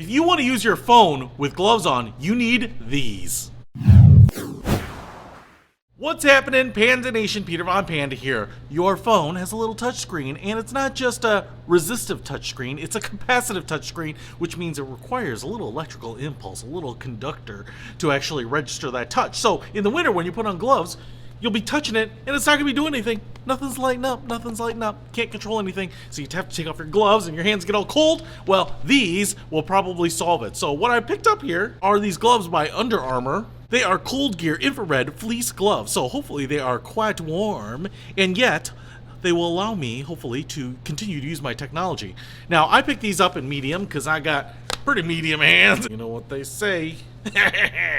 If you want to use your phone with gloves on, you need these. What's happening, Panda Nation? Peter Von Panda here. Your phone has a little touchscreen, and it's not just a resistive touchscreen, it's a capacitive touchscreen, which means it requires a little electrical impulse, a little conductor to actually register that touch. So in the winter, when you put on gloves, you'll be touching it, and it's not going to be doing anything. Nothing's lighting up, Can't control anything, so you'd have to take off your gloves, and your hands get all cold. Well, these will probably solve it. So what I picked up here are these gloves by Under Armour. They are Cold Gear infrared fleece gloves, so hopefully they are quite warm, and yet they will allow me, hopefully, to continue to use my technology. Now, I picked these up in medium because I got pretty medium hands. You know what they say.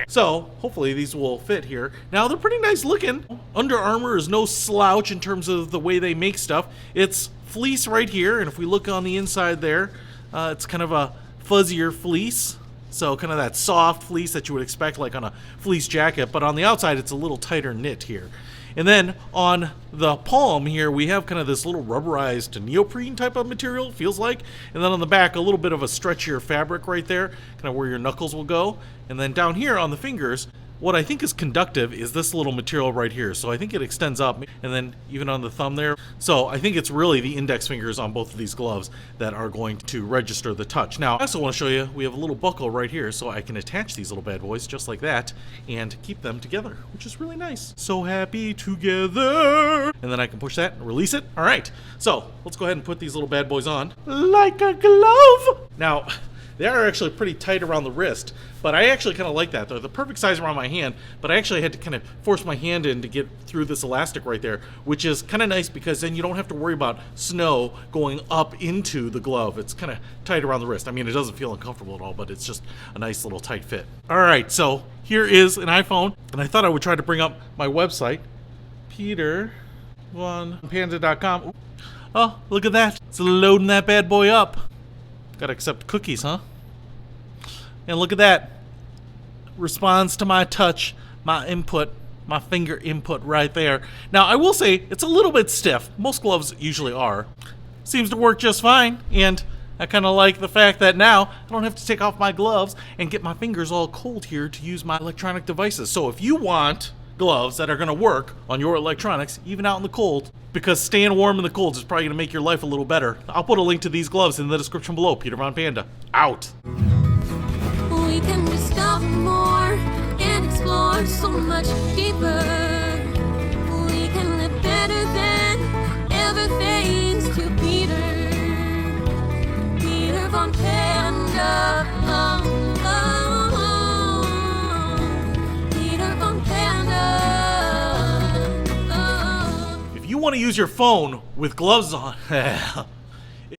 So, hopefully these will fit here. Now, they're pretty nice looking. Under Armour is no slouch in terms of the way they make stuff. It's fleece right here, and if we look on the inside there, it's kind of a fuzzier fleece. So kind of that soft fleece that you would expect like on a fleece jacket, but on the outside it's a little tighter knit here. And then on the palm here we have kind of this little rubberized neoprene type of material, feels like. And then on the back a little bit of a stretchier fabric right there, kind of where your knuckles will go. And then down here on the fingers, what I think is conductive is this little material right here. So I think it extends up, and then even on the thumb there. So I think it's really the index fingers on both of these gloves that are going to register the touch. Now, I also want to show you, we have a little buckle right here, so I can attach these little bad boys just like that and keep them together, which is really nice. So happy together. And then I can push that and release it. All right, so let's go ahead and put these little bad boys on like a glove. Now, they are actually pretty tight around the wrist, but I actually kind of like that. They're the perfect size around my hand, but I actually had to kind of force my hand in to get through this elastic right there, which is kind of nice because then you don't have to worry about snow going up into the glove. It's kind of tight around the wrist. I mean, it doesn't feel uncomfortable at all, but it's just a nice little tight fit. All right, so here is an iPhone, and I thought I would try to bring up my website, PeterVonPanda.com. Oh, look at that. It's loading that bad boy up. Gotta accept cookies, huh? And look at that. Responds to my touch, my input, my finger input right there. Now, I will say it's a little bit stiff. Most gloves usually are. Seems to work just fine. And I kind of like the fact that now I don't have to take off my gloves and get my fingers all cold here to use my electronic devices. So if you want gloves that are going to work on your electronics, even out in the cold, because staying warm in the cold is probably going to make your life a little better, I'll put a link to these gloves in the description below. Peter Von Panda, out. We can discover more and explore so much deeper. We can live better than ever thanks to Peter. Peter Von Panda. Peter Von Panda. If you want to use your phone with gloves on,